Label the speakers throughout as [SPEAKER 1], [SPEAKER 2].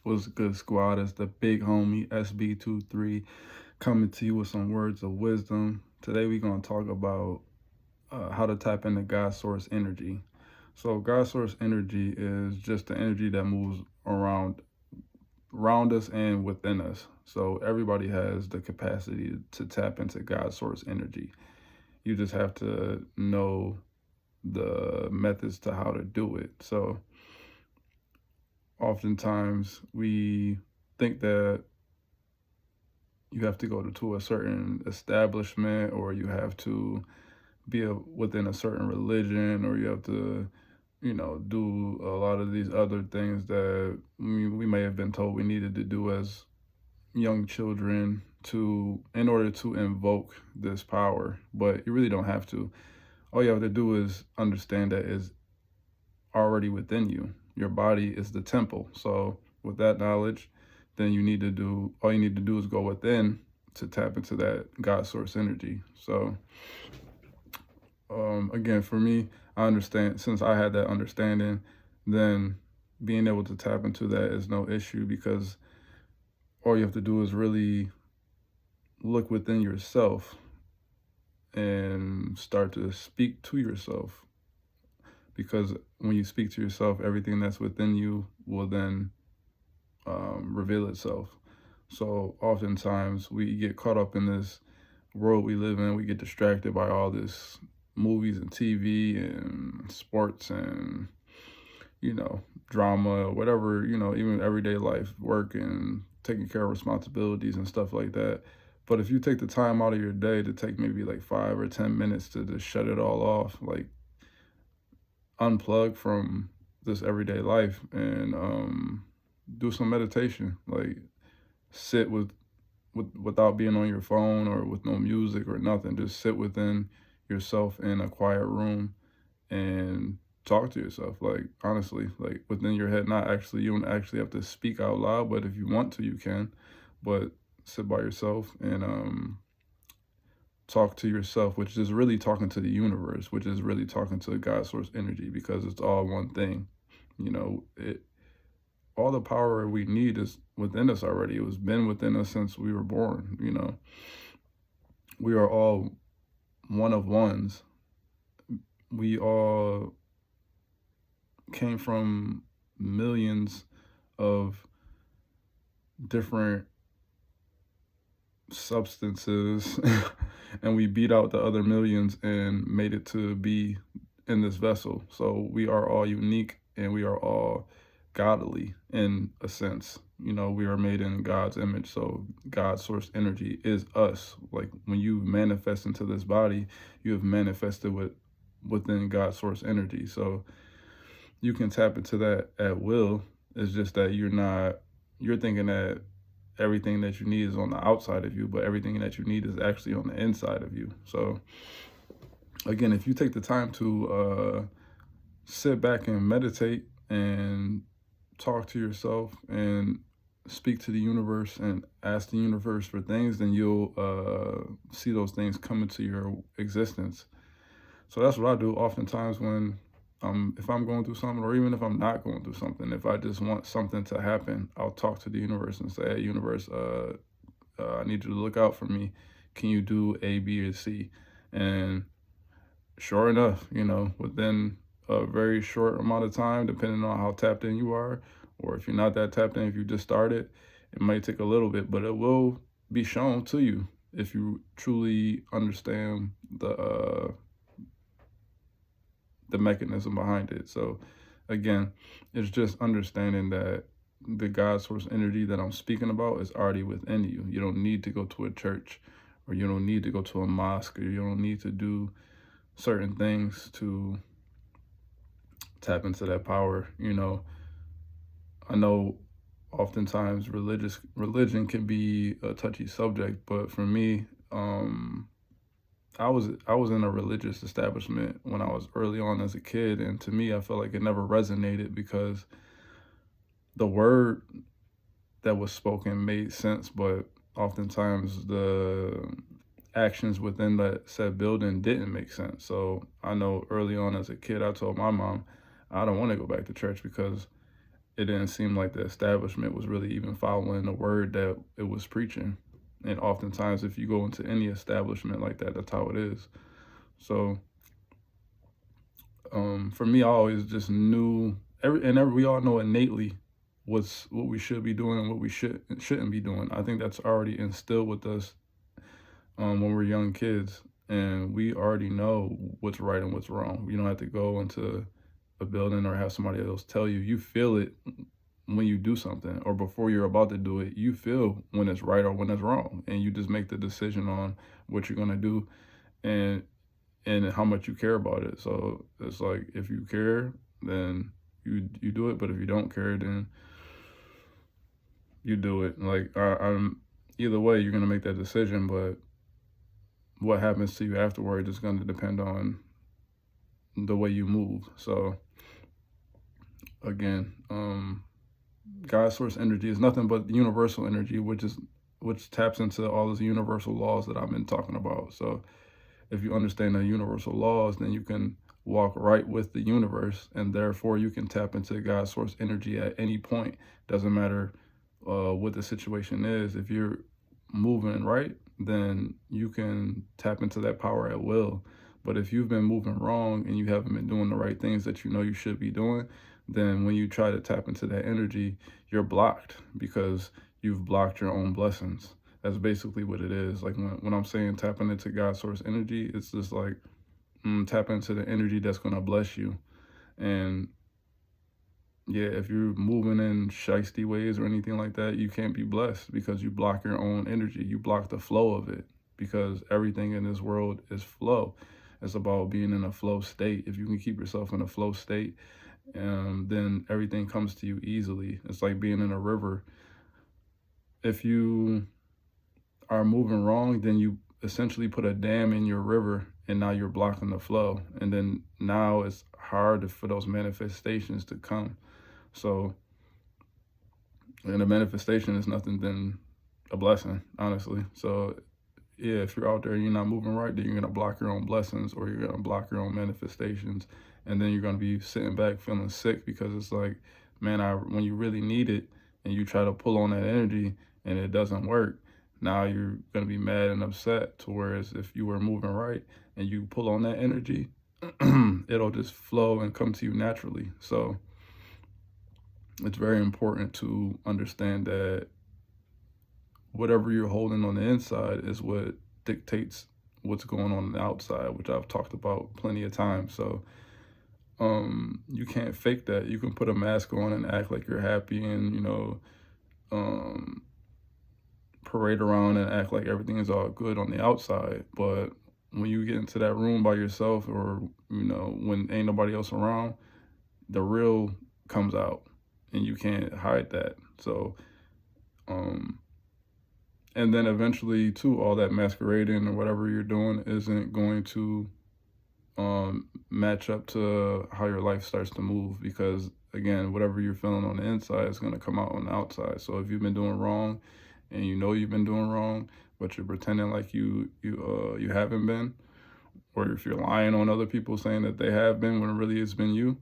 [SPEAKER 1] What's good, squad? It's the big homie SB23 coming to you with some words of wisdom. Today, we're going to talk about how to tap into God source energy. So, God source energy is just the energy that moves around us and within us. So, everybody has the capacity to tap into God source energy. You just have to know the methods to how to do it. So, oftentimes we think that you have to go to a certain establishment, or you have to be within a certain religion, or you have to, do a lot of these other things that we may have been told we needed to do as young children in order to invoke this power. But you really don't have to. All you have to do is understand that it's already within you. Your body is the temple. So with that knowledge, then all you need to do is go within to tap into that God source energy. So again, for me, I understand, since I had that understanding, then being able to tap into that is no issue, because all you have to do is really look within yourself and start to speak to yourself. Because when you speak to yourself, everything that's within you will then reveal itself. So oftentimes we get caught up in this world we live in. We get distracted by all this movies and TV and sports and, drama, whatever, even everyday life, work and taking care of responsibilities and stuff like that. But if you take the time out of your day to take maybe like 5 or 10 minutes to just shut it all off, like unplug from this everyday life and do some meditation, like sit without being on your phone or with no music or nothing. Just sit within yourself in a quiet room and talk to yourself, like honestly, like within your head. Not actually, you don't actually have to speak out loud, but if you want to, you can. But sit by yourself and talk to yourself, which is really talking to the universe, which is really talking to God source energy, because it's all one thing. It all the power we need is within us already. It was been within us since we were born. We are all one of ones. We all came from millions of different substances and we beat out the other millions and made it to be in this vessel. So we are all unique and we are all godly in a sense. We are made in God's image. So God's source energy is us. Like when you manifest into this body, you have manifested within God's source energy. So you can tap into that at will. It's just that you're thinking that everything that you need is on the outside of you, but everything that you need is actually on the inside of you. So again, if you take the time to sit back and meditate and talk to yourself and speak to the universe and ask the universe for things, then you'll see those things come into your existence. So that's what I do oftentimes when if I'm going through something, or even if I'm not going through something. If I just want something to happen, I'll talk to the universe and say, hey, universe, I need you to look out for me. Can you do A, B, or C? And sure enough, within a very short amount of time, depending on how tapped in you are, or if you're not that tapped in, if you just started, it might take a little bit, but it will be shown to you if you truly understand the mechanism behind it. So again, it's just understanding that the God source energy that I'm speaking about is already within you. You don't need to go to a church, or you don't need to go to a mosque, or you don't need to do certain things to tap into that power. I know oftentimes religion can be a touchy subject, but for me, I was in a religious establishment when I was early on as a kid, and to me, I felt like it never resonated, because the word that was spoken made sense, but oftentimes the actions within that said building didn't make sense. So I know early on as a kid, I told my mom, I don't want to go back to church, because it didn't seem like the establishment was really even following the word that it was preaching. And oftentimes, if you go into any establishment like that, that's how it is. So for me, I always just knew we all know innately what's what we should be doing and what we shouldn't be doing. I think that's already instilled with us when we're young kids, and we already know what's right and what's wrong. You don't have to go into a building or have somebody else tell you. You feel it when you do something, or before you're about to do it. You feel when it's right or when it's wrong, and you just make the decision on what you're gonna do, and how much you care about it. So it's like, if you care, then you do it. But if you don't care, then you do it. Like I'm either way, you're gonna make that decision. But what happens to you afterward is going to depend on the way you move. So again, God source energy is nothing but universal energy, which taps into all those universal laws that I've been talking about. So if you understand the universal laws, then you can walk right with the universe, and therefore you can tap into God source energy at any point. Doesn't matter what the situation is. If you're moving right, then you can tap into that power at will. But if you've been moving wrong and you haven't been doing the right things that you know you should be doing, then when you try to tap into that energy, you're blocked because you've blocked your own blessings. That's basically what it is. Like when I'm saying tapping into God source energy, it's just like tap into the energy that's going to bless you. And yeah, if you're moving in shiesty ways or anything like that, you can't be blessed because you block your own energy. You block the flow of it, because everything in this world is flow. It's about being in a flow state. If you can keep yourself in a flow state, then everything comes to you easily. It's like being in a river. If you are moving wrong, then you essentially put a dam in your river, and now you're blocking the flow. And then now it's hard for those manifestations to come. So, and a manifestation is nothing than a blessing, honestly. So, yeah, if you're out there and you're not moving right, then you're going to block your own blessings, or you're going to block your own manifestations. And then you're going to be sitting back feeling sick, because it's like, man, when you really need it and you try to pull on that energy and it doesn't work, now you're going to be mad and upset. To whereas if you were moving right and you pull on that energy, it'll just flow and come to you naturally. So it's very important to understand that whatever you're holding on the inside is what dictates what's going on the outside, which I've talked about plenty of times. So you can't fake that. You can put a mask on and act like you're happy, and parade around and act like everything is all good on the outside. But when you get into that room by yourself, or when ain't nobody else around, the real comes out, and you can't hide that. So and then eventually too, all that masquerading or whatever you're doing isn't going to match up to how your life starts to move, because again, whatever you're feeling on the inside is going to come out on the outside. So if you've been doing wrong and you know you've been doing wrong, but you're pretending like you haven't been, or if you're lying on other people saying that they have been when really it's been you,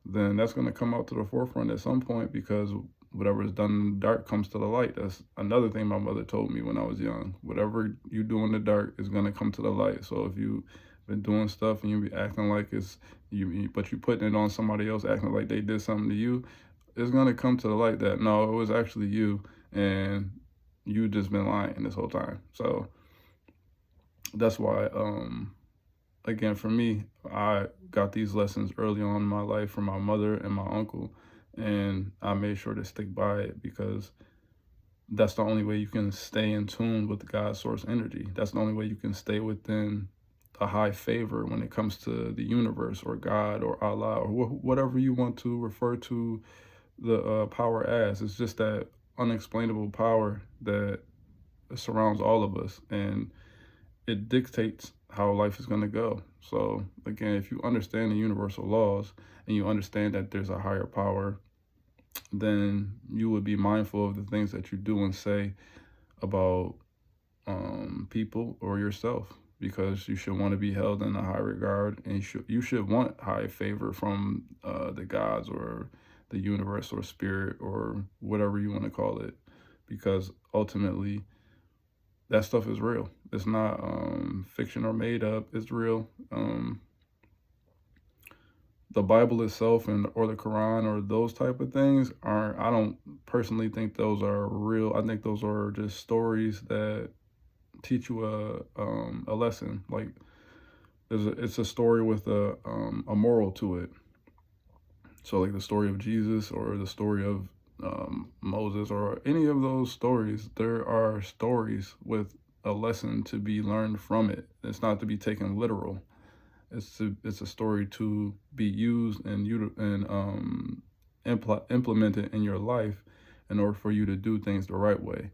[SPEAKER 1] then that's going to come out to the forefront at some point, because whatever is done in the dark comes to the light. That's another thing my mother told me when I was young. Whatever you do in the dark is going to come to the light. So if you been doing stuff and you be acting like it's you, but you putting it on somebody else, acting like they did something to you, it's going to come to the light that no, it was actually you, and you just been lying this whole time. So that's why again, for me, I got these lessons early on in my life from my mother and my uncle, and I made sure to stick by it, because that's the only way you can stay in tune with God's source energy. That's the only way you can stay within a high favor when it comes to the universe or God or Allah or whatever you want to refer to the power as. It's just that unexplainable power that surrounds all of us, and it dictates how life is going to go. So again, if you understand the universal laws and you understand that there's a higher power, then you would be mindful of the things that you do and say about people or yourself, because you should want to be held in a high regard, and you should want high favor from the gods or the universe or spirit or whatever you want to call it, because ultimately that stuff is real. It's not fiction or made up. It's real. The Bible itself and or the Quran or those type of things aren't. I don't personally think those are real. I think those are just stories that teach you a lesson. Like it's a story with a moral to it. So like the story of Jesus or the story of Moses or any of those stories, there are stories with a lesson to be learned from it. It's not to be taken literal. It's a story to be used and implemented in your life in order for you to do things the right way.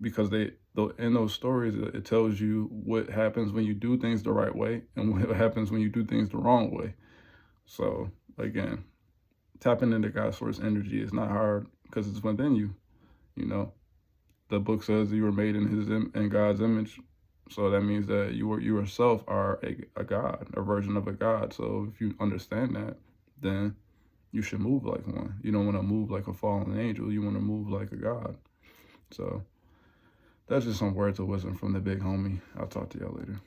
[SPEAKER 1] Because in those stories, it tells you what happens when you do things the right way and what happens when you do things the wrong way. So again, tapping into God's source energy is not hard because it's within you. You know, the book says you were made in God's image. So that means that you yourself are a God, a version of a God. So if you understand that, then you should move like one. You don't want to move like a fallen angel. You want to move like a God. So that's just some words of wisdom from the big homie. I'll talk to y'all later.